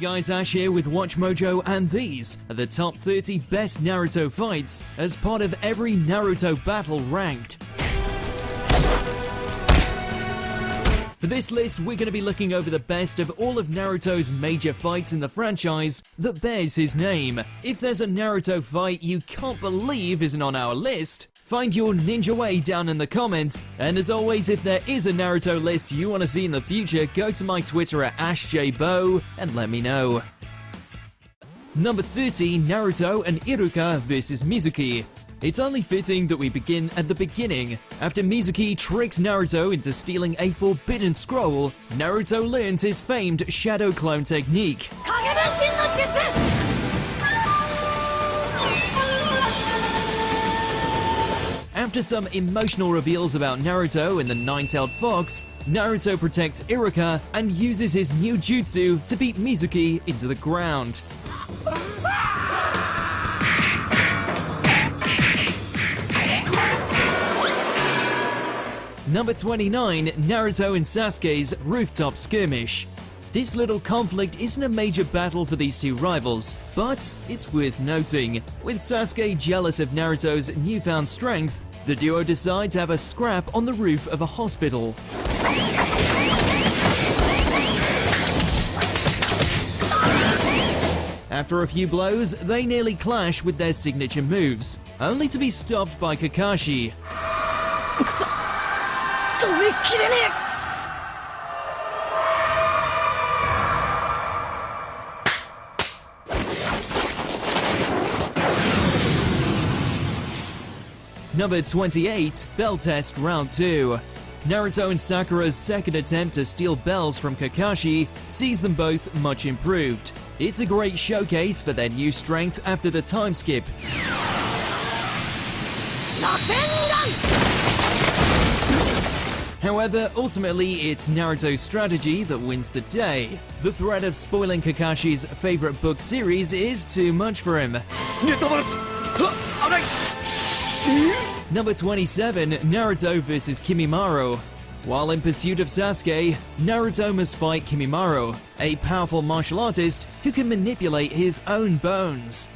guys, Ash here with Watch Mojo, and these are the top 30 best Naruto fights as part of every Naruto battle ranked. For this list, we're going to be looking over the best of all of Naruto's major fights in the franchise that bears his name. If there's a Naruto fight you can't believe isn't on our list, find your ninja way down in the comments, and as always, if there is a Naruto list you want to see in the future, go to my Twitter at AshJBo and let me know. Number 30, Naruto and Iruka vs Mizuki. It's only fitting that we begin at the beginning. After Mizuki tricks Naruto into stealing a forbidden scroll, Naruto learns his famed shadow clone technique. After some emotional reveals about Naruto and the Nine-Tailed Fox, Naruto protects Iruka and uses his new jutsu to beat Mizuki into the ground. Number 29, Naruto and Sasuke's rooftop skirmish. This little conflict isn't a major battle for these two rivals, but it's worth noting. With Sasuke jealous of Naruto's newfound strength, the duo decide to have a scrap on the roof of a hospital. After a few blows, they nearly clash with their signature moves, only to be stopped by Kakashi. Number 28, Bell Test Round 2. Naruto and Sakura's second attempt to steal bells from Kakashi sees them both much improved. It's a great showcase for their new strength after the time skip. However, ultimately, it's Naruto's strategy that wins the day. The threat of spoiling Kakashi's favorite book series is too much for him. Number 27, Naruto vs Kimimaro. While in pursuit of Sasuke, Naruto must fight Kimimaro, a powerful martial artist who can manipulate his own bones.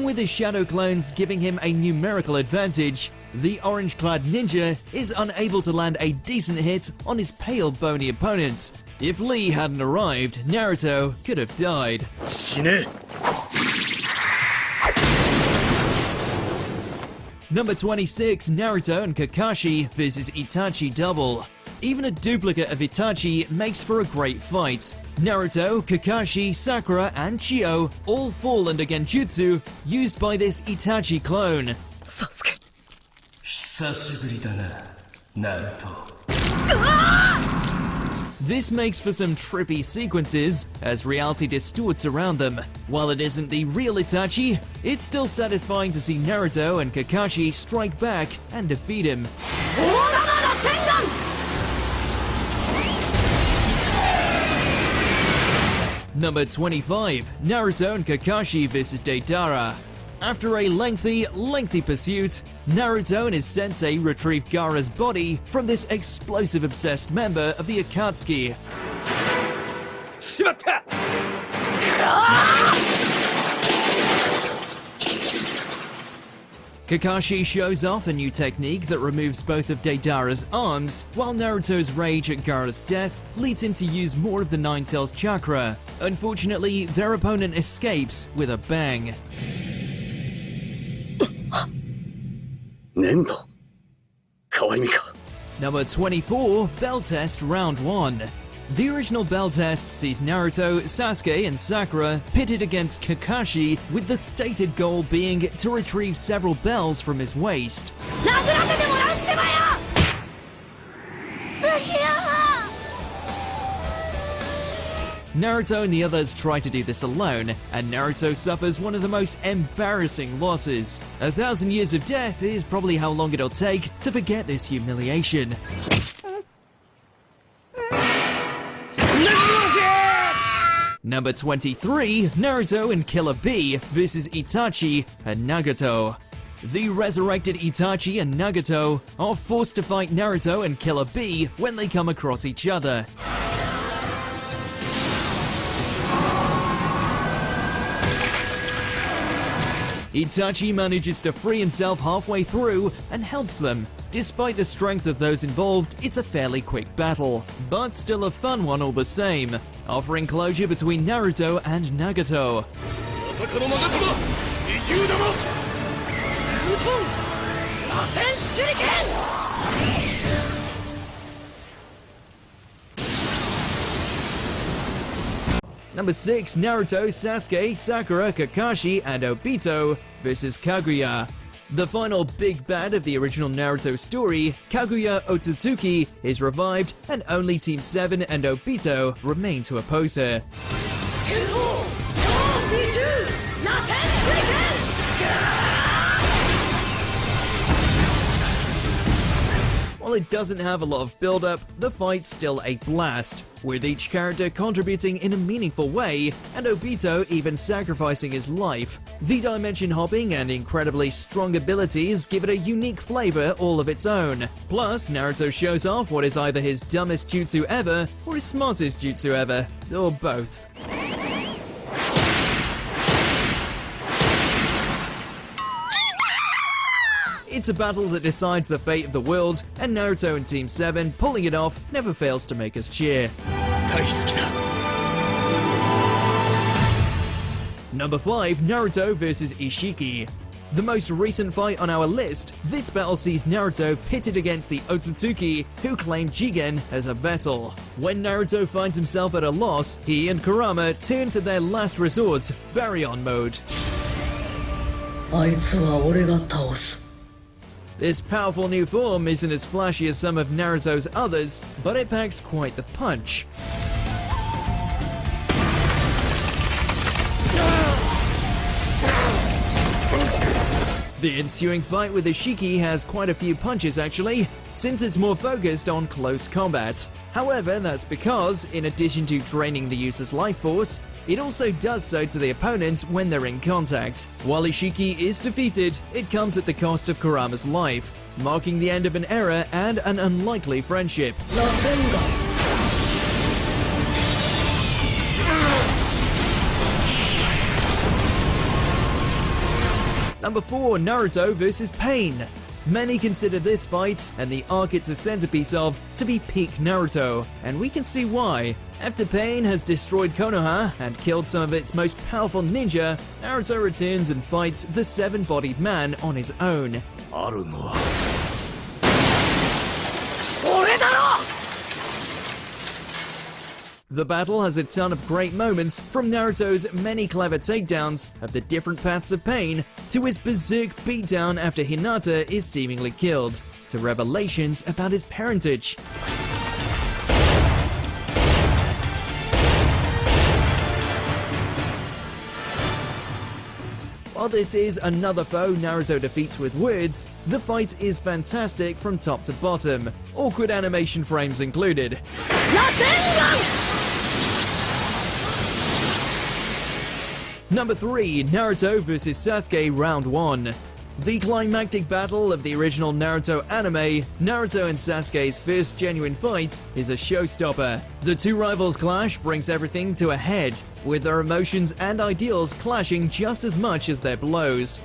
With his shadow clones giving him a numerical advantage, the orange-clad ninja is unable to land a decent hit on his pale, bony opponents. If Lee hadn't arrived, Naruto could have died. Number 26, Naruto and Kakashi vs Itachi Double. Even a duplicate of Itachi makes for a great fight. Naruto, Kakashi, Sakura, and Chio all fall under genjutsu used by this Itachi clone. Sasuke. Naruto. This makes for some trippy sequences as reality distorts around them. While it isn't the real Itachi, it's still satisfying to see Naruto and Kakashi strike back and defeat him. Number 25, Naruto and Kakashi vs Deidara. After a lengthy pursuit, Naruto and his sensei retrieve Gaara's body from this explosive-obsessed member of the Akatsuki. Kakashi shows off a new technique that removes both of Deidara's arms, while Naruto's rage at Gaara's death leads him to use more of the Nine-Tails chakra. Unfortunately, their opponent escapes with a bang. Number 24, Bell Test Round 1. The original Bell Test sees Naruto, Sasuke, and Sakura pitted against Kakashi, with the stated goal being to retrieve several bells from his waist. Naruto and the others try to do this alone, and Naruto suffers one of the most embarrassing losses. 1,000 years of death is probably how long it'll take to forget this humiliation. Number 23, Naruto and Killer Bee vs Itachi and Nagato. The resurrected Itachi and Nagato are forced to fight Naruto and Killer Bee when they come across each other. Itachi manages to free himself halfway through and helps them. Despite the strength of those involved, it's a fairly quick battle, but still a fun one all the same, offering closure between Naruto and Nagato. Number 6, Naruto, Sasuke, Sakura, Kakashi, and Obito vs Kaguya. The final big bad of the original Naruto story, Kaguya Otsutsuki, is revived, and only Team 7 and Obito remain to oppose her. While it doesn't have a lot of build-up, the fight's still a blast, with each character contributing in a meaningful way, and Obito even sacrificing his life. The dimension hopping and incredibly strong abilities give it a unique flavor all of its own. Plus, Naruto shows off what is either his dumbest jutsu ever, or his smartest jutsu ever, or both. It's a battle that decides the fate of the world, and Naruto and Team 7 pulling it off never fails to make us cheer. Number 5, Naruto vs Ishiki. The most recent fight on our list, this battle sees Naruto pitted against the Otsutsuki, who claim Jigen as a vessel. When Naruto finds himself at a loss, he and Kurama turn to their last resort, Baryon mode. This powerful new form isn't as flashy as some of Naruto's others, but it packs quite the punch. The ensuing fight with Ishiki has quite a few punches actually, since it's more focused on close combat. However, that's because, in addition to draining the user's life force, it also does so to the opponents when they're in contact. While Ishiki is defeated, it comes at the cost of Kurama's life, marking the end of an era and an unlikely friendship. Number 4, Naruto vs Pain. Many consider this fight, and the arc it's a centerpiece of, to be peak Naruto, and we can see why. After Pain has destroyed Konoha and killed some of its most powerful ninja, Naruto returns and fights the seven-bodied man on his own. The battle has a ton of great moments, from Naruto's many clever takedowns of the different paths of Pain, to his berserk beatdown after Hinata is seemingly killed, to revelations about his parentage. While this is another foe Naruto defeats with words, the fight is fantastic from top to bottom, awkward animation frames included. Number 3, Naruto vs Sasuke Round 1. The climactic battle of the original Naruto anime, Naruto and Sasuke's first genuine fight, is a showstopper. The two rivals' clash brings everything to a head, with their emotions and ideals clashing just as much as their blows.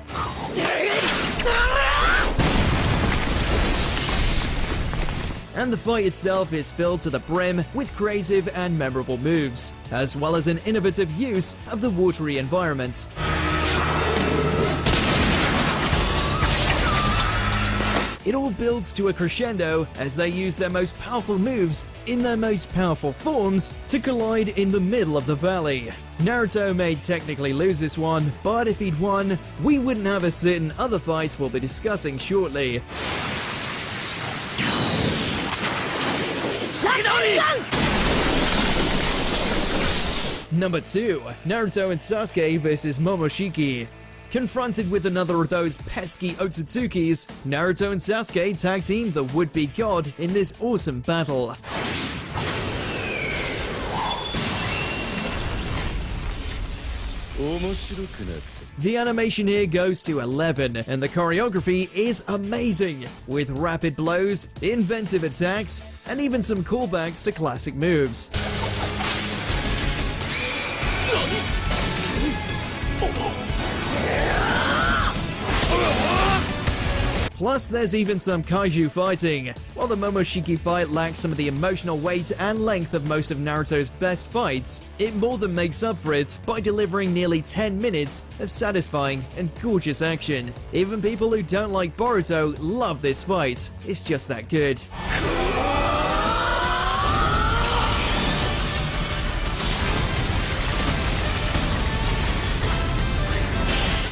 And the fight itself is filled to the brim with creative and memorable moves, as well as an innovative use of the watery environment. It all builds to a crescendo as they use their most powerful moves in their most powerful forms to collide in the middle of the valley. Naruto may technically lose this one, but if he'd won, we wouldn't have a certain other fight we'll be discussing shortly. Number 2, Naruto and Sasuke vs Momoshiki. Confronted with another of those pesky Otsutsukis, Naruto and Sasuke tag team the would-be god in this awesome battle. The animation here goes to 11, and the choreography is amazing, with rapid blows, inventive attacks, and even some callbacks to classic moves. Plus, there's even some kaiju fighting. While the Momoshiki fight lacks some of the emotional weight and length of most of Naruto's best fights, it more than makes up for it by delivering nearly 10 minutes of satisfying and gorgeous action. Even people who don't like Boruto love this fight. It's just that good.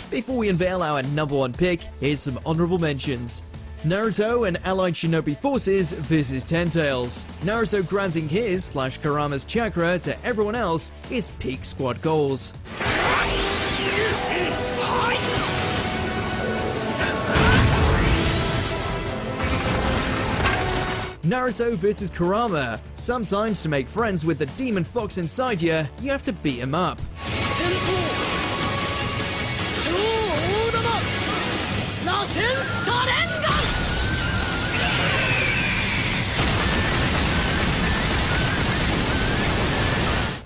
Before we unveil our number one pick, here's some honorable mentions. Naruto and allied shinobi forces vs Ten Tails. Naruto granting his / Kurama's chakra to everyone else is peak squad goals. Naruto vs Kurama. Sometimes to make friends with the demon fox inside you have to beat him up.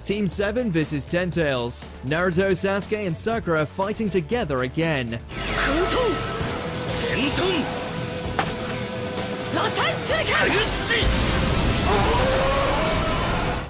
Team 7 vs Ten Tails. Naruto, Sasuke, and Sakura fighting together again.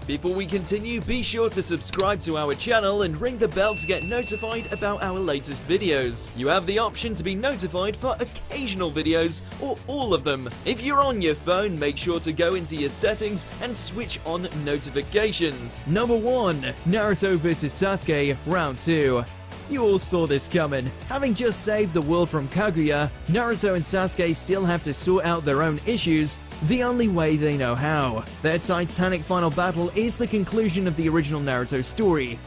Before we continue, be sure to subscribe to our channel and ring the bell to get notified about our latest videos. You have the option to be notified for occasional videos or all of them. If you're on your phone, make sure to go into your settings and switch on notifications. Number 1. Naruto vs Sasuke, Round 2. You all saw this coming. Having just saved the world from Kaguya, Naruto and Sasuke still have to sort out their own issues the only way they know how. Their titanic final battle is the conclusion of the original Naruto story.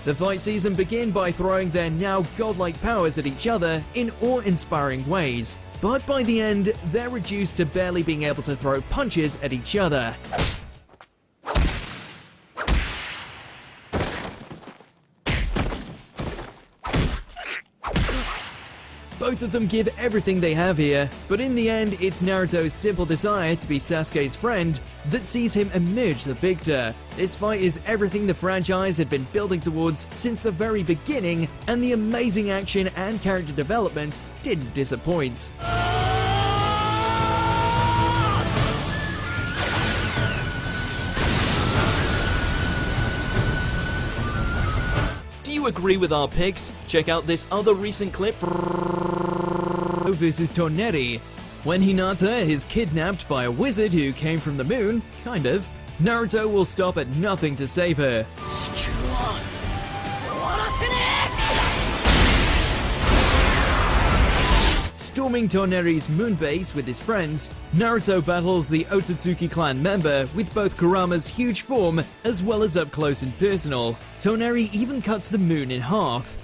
The fight season begin by throwing their now godlike powers at each other in awe-inspiring ways, but by the end, they're reduced to barely being able to throw punches at each other. Both of them give everything they have here, but in the end, it's Naruto's simple desire to be Sasuke's friend that sees him emerge the victor. This fight is everything the franchise had been building towards since the very beginning, and the amazing action and character development didn't disappoint. Do you agree with our picks? Check out this other recent clip vs Toneri. When Hinata is kidnapped by a wizard who came from the moon, kind of, Naruto will stop at nothing to save her. Storming Toneri's moon base with his friends, Naruto battles the Otsutsuki clan member with both Kurama's huge form as well as up close and personal. Toneri even cuts the moon in half.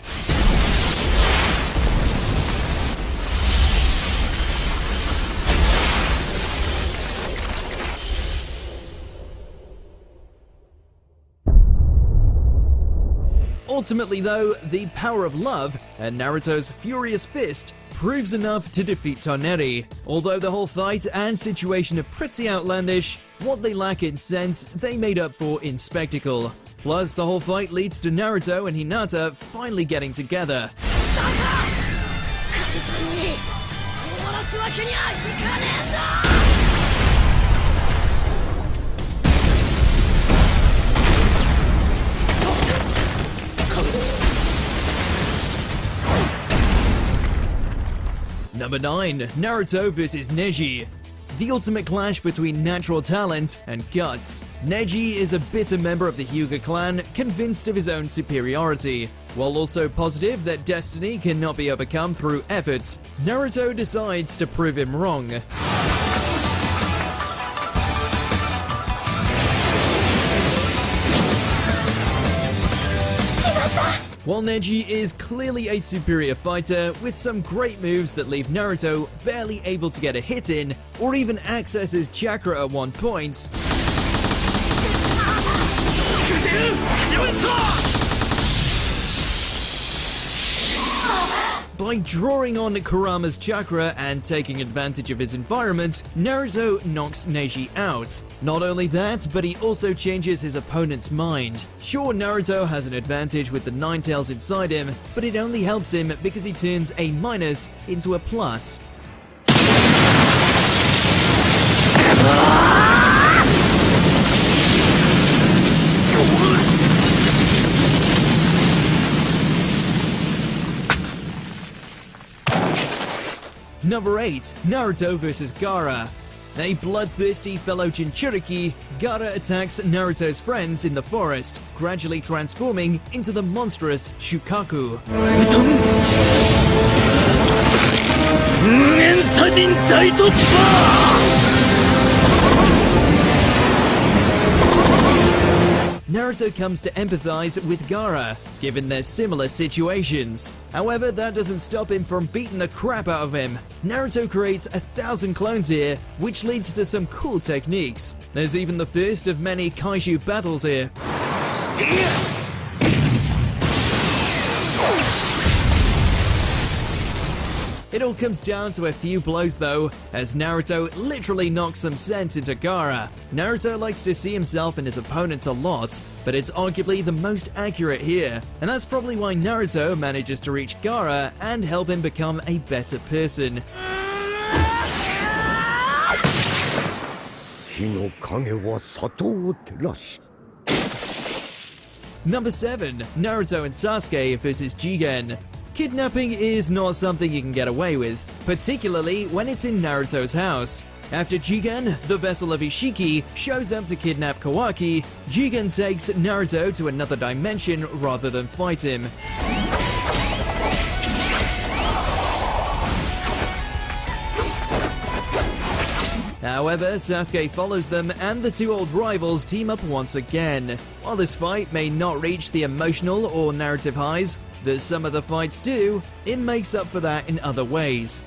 Ultimately though, the power of love and Naruto's furious fist proves enough to defeat Toneri. Although the whole fight and situation are pretty outlandish, what they lack in sense, they made up for in spectacle. Plus, the whole fight leads to Naruto and Hinata finally getting together. Number 9. Naruto vs Neji. The ultimate clash between natural talent and guts. Neji is a bitter member of the Hyuga clan, convinced of his own superiority. While also positive that destiny cannot be overcome through efforts, Naruto decides to prove him wrong. While Neji is clearly a superior fighter with some great moves that leave Naruto barely able to get a hit in or even access his chakra at one point, by drawing on Kurama's chakra and taking advantage of his environment, Naruto knocks Neji out. Not only that, but he also changes his opponent's mind. Sure, Naruto has an advantage with the Nine Tails inside him, but it only helps him because he turns a minus into a plus. Number 8. Naruto vs. Gaara. A bloodthirsty fellow Jinchuriki, Gaara attacks Naruto's friends in the forest, gradually transforming into the monstrous Shukaku. Naruto comes to empathize with Gaara, given their similar situations. However, that doesn't stop him from beating the crap out of him. Naruto creates 1,000 clones here, which leads to some cool techniques. There's even the first of many kaiju battles here. It all comes down to a few blows though, as Naruto literally knocks some sense into Gaara. Naruto likes to see himself and his opponents a lot, but it's arguably the most accurate here, and that's probably why Naruto manages to reach Gaara and help him become a better person. Number 7. Naruto and Sasuke vs. Jigen. Kidnapping is not something you can get away with, particularly when it's in Naruto's house. After Jigen, the vessel of Ishiki, shows up to kidnap Kawaki, Jigen takes Naruto to another dimension rather than fight him. However, Sasuke follows them and the two old rivals team up once again. While this fight may not reach the emotional or narrative highs that some of the fights do, it makes up for that in other ways.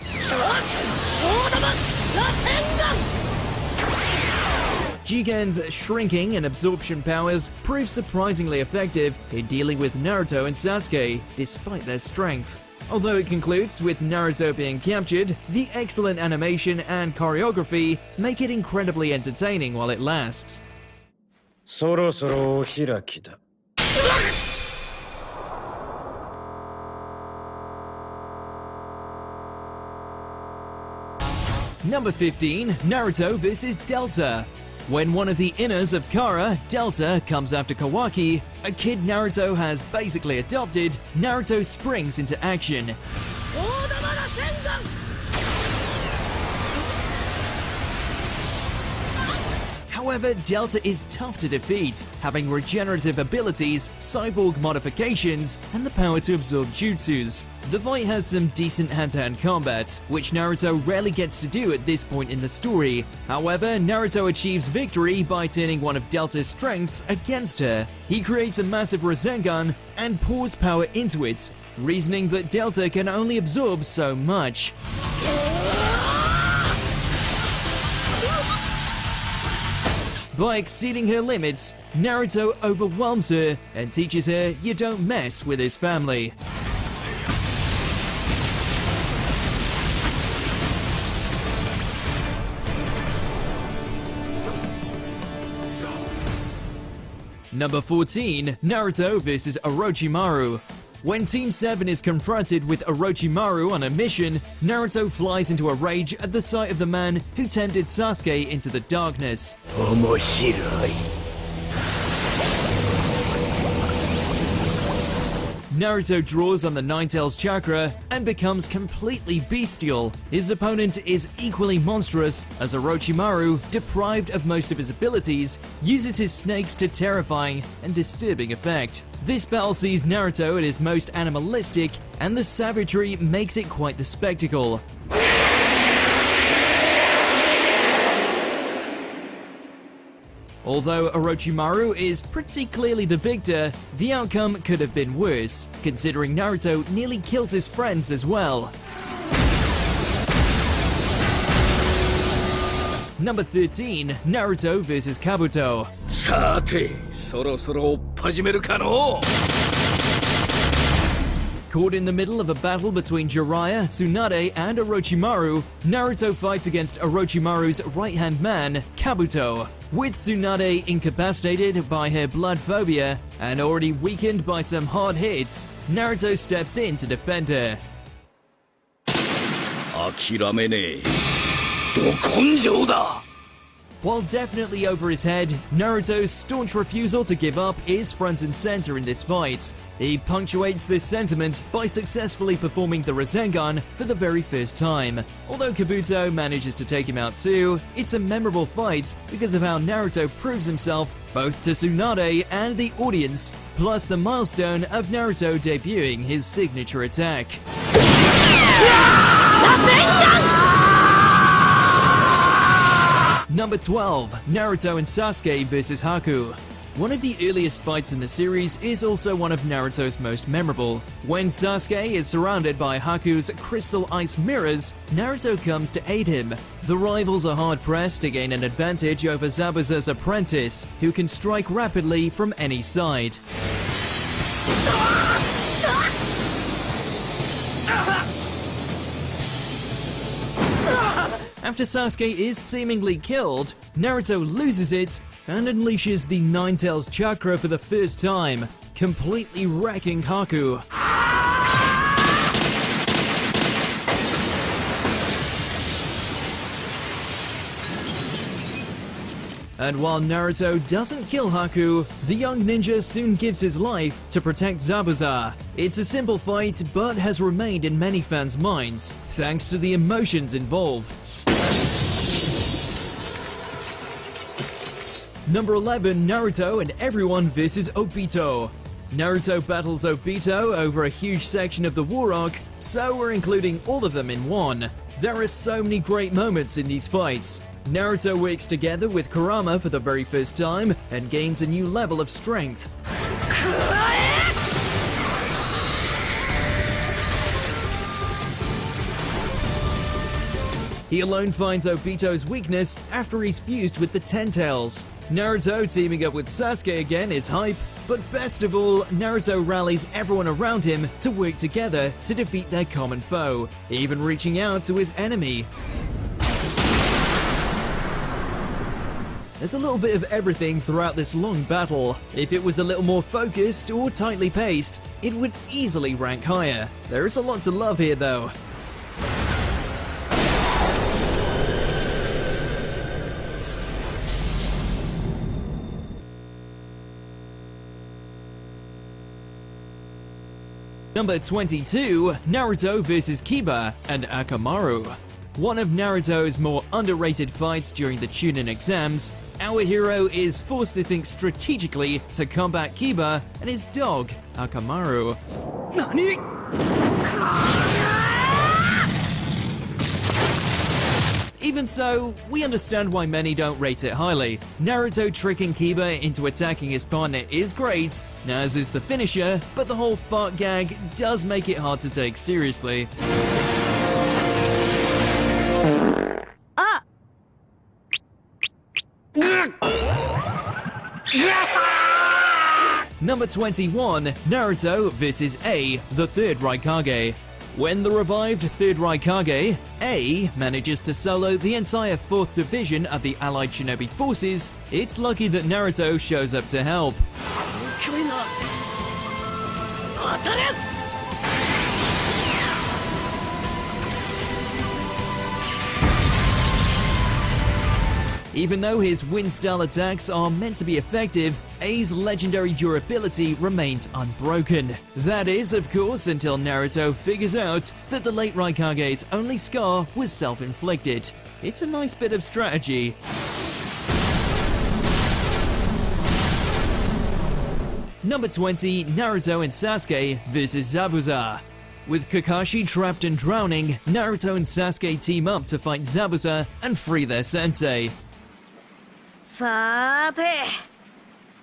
Jigen's shrinking and absorption powers prove surprisingly effective in dealing with Naruto and Sasuke, despite their strength. Although it concludes with Naruto being captured, the excellent animation and choreography make it incredibly entertaining while it lasts. Number 15. Naruto vs. Delta. When one of the inners of Kara, Delta, comes after Kawaki, a kid Naruto has basically adopted, Naruto springs into action. However, Delta is tough to defeat, having regenerative abilities, cyborg modifications, and the power to absorb jutsus. The fight has some decent hand-to-hand combat, which Naruto rarely gets to do at this point in the story. However, Naruto achieves victory by turning one of Delta's strengths against her. He creates a massive Rasengan and pours power into it, reasoning that Delta can only absorb so much. By exceeding her limits, Naruto overwhelms her and teaches her you don't mess with his family. Number 14. Naruto vs. Orochimaru. When Team 7 is confronted with Orochimaru on a mission, Naruto flies into a rage at the sight of the man who tempted Sasuke into the darkness. Naruto draws on the Nine Tails chakra and becomes completely bestial. His opponent is equally monstrous, as Orochimaru, deprived of most of his abilities, uses his snakes to terrifying and disturbing effect. This battle sees Naruto at his most animalistic, and the savagery makes it quite the spectacle. Although Orochimaru is pretty clearly the victor, the outcome could have been worse, considering Naruto nearly kills his friends as well. Number 13, Naruto vs Kabuto. さて、そろそろ始めるかの? Caught in the middle of a battle between Jiraiya, Tsunade, and Orochimaru, Naruto fights against Orochimaru's right-hand man, Kabuto. With Tsunade incapacitated by her blood phobia and already weakened by some hard hits, Naruto steps in to defend her. 諦めねえ。ど根性だ! While definitely over his head, Naruto's staunch refusal to give up is front and center in this fight. He punctuates this sentiment by successfully performing the Rasengan for the very first time. Although Kabuto manages to take him out too, it's a memorable fight because of how Naruto proves himself both to Tsunade and the audience, plus the milestone of Naruto debuting his signature attack. Number 12, Naruto and Sasuke vs Haku. One of the earliest fights in the series is also one of Naruto's most memorable. When Sasuke is surrounded by Haku's crystal ice mirrors, Naruto comes to aid him. The rivals are hard-pressed to gain an advantage over Zabuza's apprentice, who can strike rapidly from any side. After Sasuke is seemingly killed, Naruto loses it and unleashes the Nine Tails chakra for the first time, completely wrecking Haku. And while Naruto doesn't kill Haku, the young ninja soon gives his life to protect Zabuza. It's a simple fight, but has remained in many fans' minds, thanks to the emotions involved. Number 11, Naruto and everyone vs Obito. Naruto battles Obito over a huge section of the war arc, so we're including all of them in one. There are so many great moments in these fights. Naruto works together with Kurama for the very first time and gains a new level of strength. He alone finds Obito's weakness after he's fused with the Ten Tails. Naruto teaming up with Sasuke again is hype, but best of all, Naruto rallies everyone around him to work together to defeat their common foe, even reaching out to his enemy. There's a little bit of everything throughout this long battle. If it was a little more focused or tightly paced, it would easily rank higher. There is a lot to love here though. Number 22, Naruto vs Kiba and Akamaru. One of Naruto's more underrated fights during the Chunin exams, our hero is forced to think strategically to combat Kiba and his dog, Akamaru. NANI?! Even so, we understand why many don't rate it highly. Naruto tricking Kiba into attacking his partner is great, as is the finisher, but the whole fart gag does make it hard to take seriously. Number 21, Naruto vs A, the third Raikage. When the revived third Raikage, A, manages to solo the entire 4th division of the allied shinobi forces, it's lucky that Naruto shows up to help. Even though his wind-style attacks are meant to be effective, A's legendary durability remains unbroken. That is, of course, until Naruto figures out that the late Raikage's only scar was self-inflicted. It's a nice bit of strategy. Number 20, Naruto and Sasuke vs Zabuza. With Kakashi trapped and drowning, Naruto and Sasuke team up to fight Zabuza and free their sensei. さーて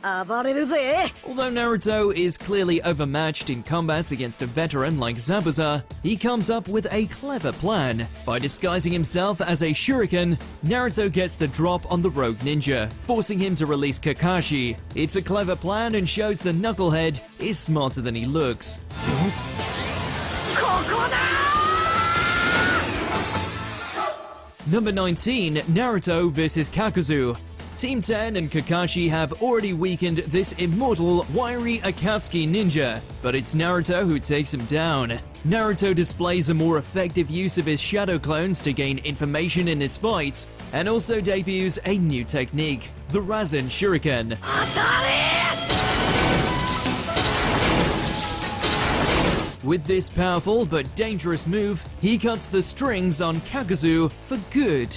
暴れるぜ。 Although Naruto is clearly overmatched in combats against a veteran like Zabuza, he comes up with a clever plan. By disguising himself as a shuriken, Naruto gets the drop on the rogue ninja, forcing him to release Kakashi. It's a clever plan and shows the knucklehead is smarter than he looks. ここだ Number 19, Naruto vs Kakuzu. Team 10 and Kakashi have already weakened this immortal, wiry Akatsuki ninja, but it's Naruto who takes him down. Naruto displays a more effective use of his shadow clones to gain information in his fights, and also debuts a new technique, the Rasen Shuriken. 当たれ With this powerful but dangerous move, he cuts the strings on Kakuzu for good.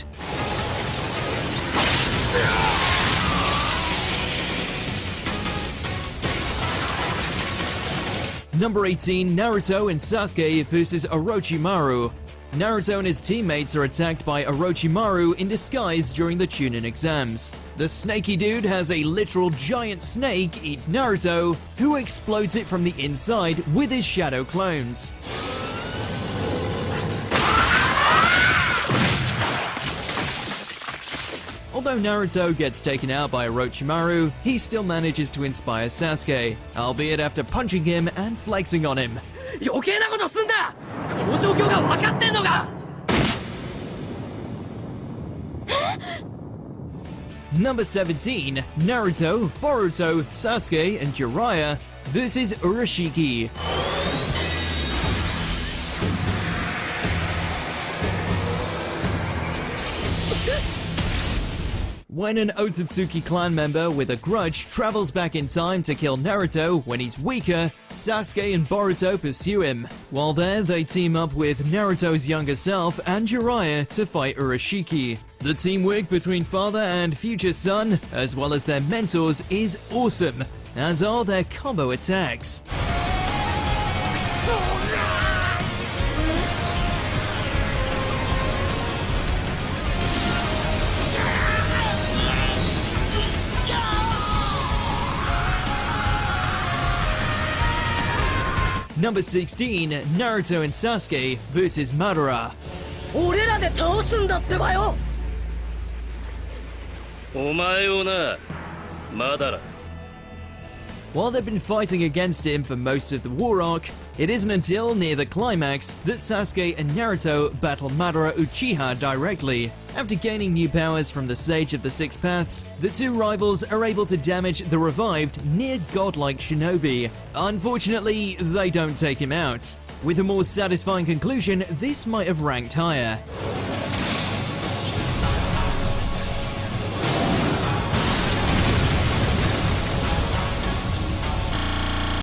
Number 18, Naruto and Sasuke vs Orochimaru. Naruto and his teammates are attacked by Orochimaru in disguise during the Chunin exams. The snaky dude has a literal giant snake eat Naruto, who explodes it from the inside with his shadow clones. Although Naruto gets taken out by Orochimaru, he still manages to inspire Sasuke, albeit after punching him and flexing on him. 余計なことすんだこの状況が分かってんのか Number 17, Naruto, Boruto, Sasuke, and Jiraiya vs Urashiki. When an Otsutsuki clan member with a grudge travels back in time to kill Naruto when he's weaker, Sasuke and Boruto pursue him. While there, they team up with Naruto's younger self and Jiraiya to fight Urashiki. The teamwork between father and future son, as well as their mentors, is awesome, as are their combo attacks. Number 16, Naruto and Sasuke vs Madara. 俺らで倒すんだってばよ お前をな、まだら。 While they've been fighting against him for most of the war arc, it isn't until near the climax that Sasuke and Naruto battle Madara Uchiha directly. After gaining new powers from the Sage of the Six Paths, the two rivals are able to damage the revived, near-godlike shinobi. Unfortunately, they don't take him out. With a more satisfying conclusion, this might have ranked higher.